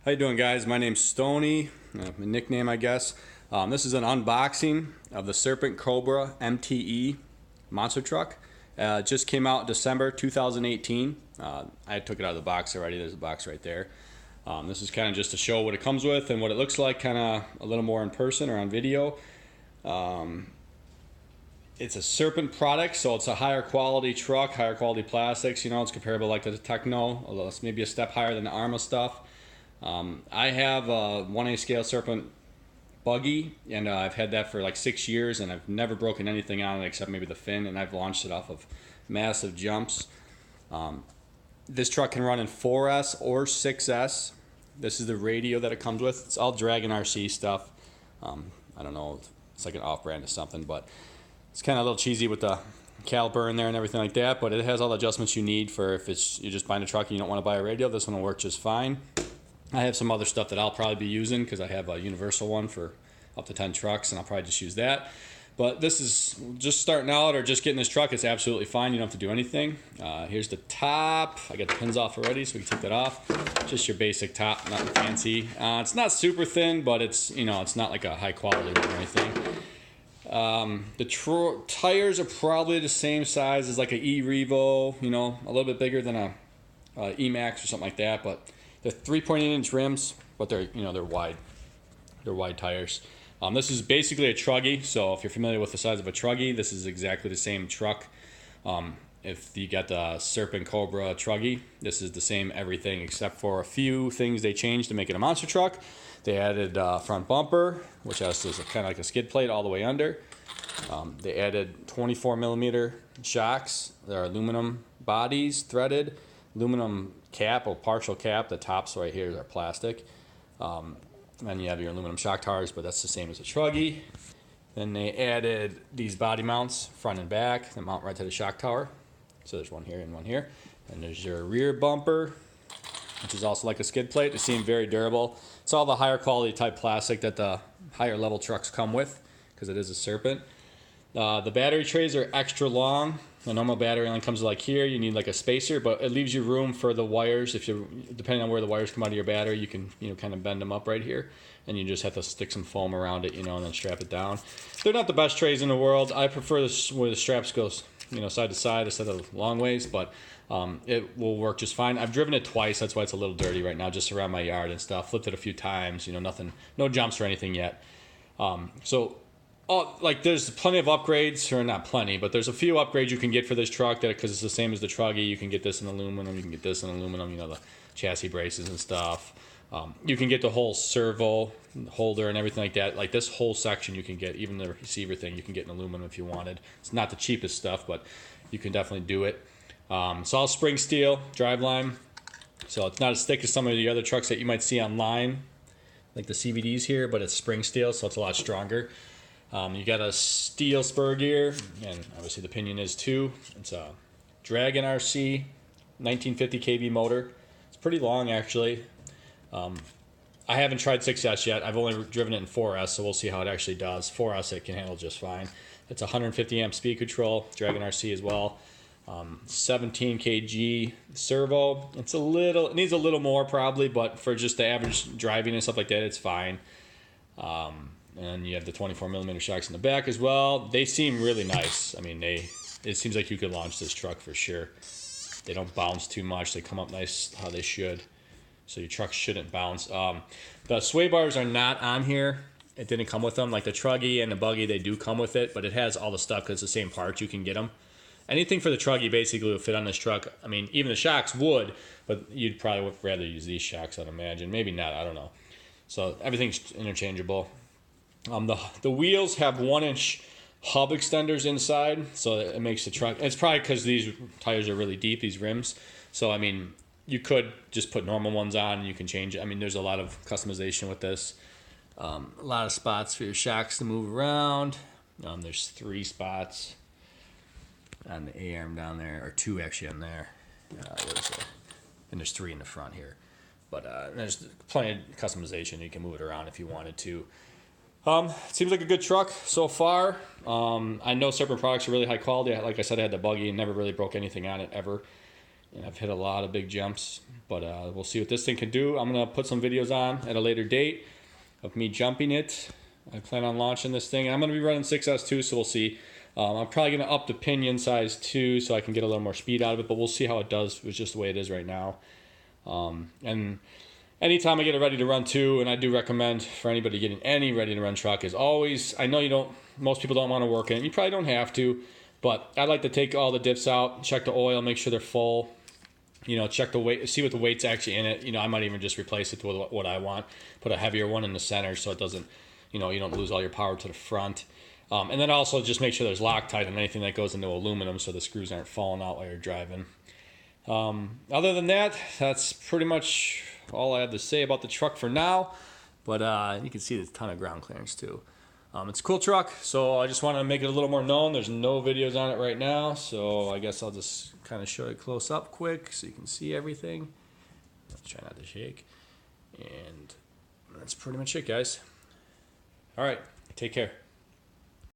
How you doing, guys? My name's Stoney, my nickname, I guess. This is an unboxing of the Serpent Cobra MTE monster truck. It just came out December 2018. I took it out of the box already. There's a box right there. This is kind of just to show what it comes with and what it looks like, kind of a little more in person or on video. It's a Serpent product, so it's a higher quality truck, higher quality plastics. You know, it's comparable like to the Techno, although it's maybe a step higher than the Arma stuff. I have a 1A scale Serpent buggy, and I've had that for like 6 years, and I've never broken anything on it except maybe the fin, and I've launched it off of massive jumps. This truck can run in 4S or 6S. This is the radio that it comes with. It's all Dragon RC stuff. I don't know, it's like an off-brand or something, but it's kind of a little cheesy with the caliper in there and everything like that, but it has all the adjustments you need for if you're just buying a truck and you don't want to buy a radio. This one will work just fine. I have some other stuff that I'll probably be using because I have a universal one for up to 10 trucks, and I'll probably just use that. But this is just starting out or just getting this truck. It's absolutely fine. You don't have to do anything. Here's the top. I got the pins off already, so we can take that off. Just your basic top, nothing fancy. It's not super thin, but it's it's not like a high quality one or anything. The tires are probably the same size as like an E-Revo, a little bit bigger than a E-Max or something like that, but they're 3.8-inch rims, but they're wide. They're wide tires. This is basically a truggy, so if you're familiar with the size of a truggy, this is exactly the same truck. If you got the Serpent Cobra truggy, this is the same everything except for a few things they changed to make it a monster truck. They added front bumper, which has kind of like a skid plate all the way under. They added 24 millimeter shocks. They're aluminum bodies, threaded, aluminum cap or partial cap. The tops right here are plastic. Then you have your aluminum shock towers, but that's the same as a truggy. Then they added these body mounts, front and back. They mount right to the shock tower. So there's one here and one here. And there's your rear bumper, which is also like a skid plate. They seem very durable. It's all the higher quality type plastic that the higher level trucks come with because it is a Serpent. The battery trays are extra long. The normal battery only comes like here. You need like a spacer, but it leaves you room for the wires. Depending on where the wires come out of your battery, you can kind of bend them up right here, and you just have to stick some foam around it, and then strap it down. They're not the best trays in the world. I prefer this where the straps go, side to side instead of long ways, but it will work just fine. I've driven it twice. That's why it's a little dirty right now, just around my yard and stuff. Flipped it a few times. Nothing, no jumps or anything yet. There's plenty of upgrades, or not plenty, but there's a few upgrades you can get for this truck because it's the same as the truggy. You can get this in aluminum, you can get this in aluminum, the chassis braces and stuff. You can get the whole servo holder and everything like that. Like this whole section you can get, even the receiver thing you can get in aluminum if you wanted. It's not the cheapest stuff, but you can definitely do it. It's all spring steel, Driveline, so it's not as thick as some of the other trucks that you might see online, like the CVDs here, but it's spring steel, so it's a lot stronger. You got a steel spur gear, and obviously the pinion is too. It's a Dragon RC 1950 kV motor. It's pretty long actually. I haven't tried 6S yet. I've only driven it in 4S, so we'll see how it actually does. 4S it can handle just fine. It's 150 amp speed control, Dragon RC as well. 17 kg servo. It needs a little more probably, but for just the average driving and stuff like that, it's fine. And you have the 24 millimeter shocks in the back as well. They seem really nice. I mean, it seems like you could launch this truck for sure. They don't bounce too much. They come up nice how they should. So your truck shouldn't bounce. The sway bars are not on here. It didn't come with them. Like the truggy and the buggy, they do come with it, but it has all the stuff because it's the same parts. You can get them. Anything for the truggy basically would fit on this truck. I mean, even the shocks would, but you'd probably rather use these shocks, I'd imagine. Maybe not, I don't know. So everything's interchangeable. The wheels have 1-inch hub extenders inside, so it makes the truck. It's probably because these tires are really deep, these rims. So I mean, you could just put normal ones on, and you can change it. I mean, there's a lot of customization with this. A lot of spots for your shocks to move around. There's 3 spots on the A-arm down there, or 2 actually on there. And there's 3 in the front here. But there's plenty of customization. You can move it around if you wanted to. It seems like a good truck so far. I know Serpent products are really high quality. Like I said, I had the buggy and never really broke anything on it ever. and I've hit a lot of big jumps, but we'll see what this thing can do. I'm going to put some videos on at a later date of me jumping it. I plan on launching this thing, and I'm going to be running 6S2, so we'll see. I'm probably going to up the pinion size too, so I can get a little more speed out of it, but we'll see how it does with just the way it is right now. And anytime I get it ready to run too, and I do recommend for anybody getting any ready to run truck, is always, I know most people don't want to work in it. You probably don't have to, but I like to take all the diffs out, check the oil, make sure they're full. Check the weight, see what the weight's actually in it. I might even just replace it with what I want. Put a heavier one in the center so it doesn't, you don't lose all your power to the front. And then also just make sure there's Loctite on anything that goes into aluminum so the screws aren't falling out while you're driving. Other than that, that's pretty much all I have to say about the truck for now. But you can see there's a ton of ground clearance too. It's a cool truck, so I just want to make it a little more known. There's no videos on it right now, so I guess I'll just kind of show it close up quick so you can see everything. Let's try not to shake. And that's pretty much it, guys. All right, take care.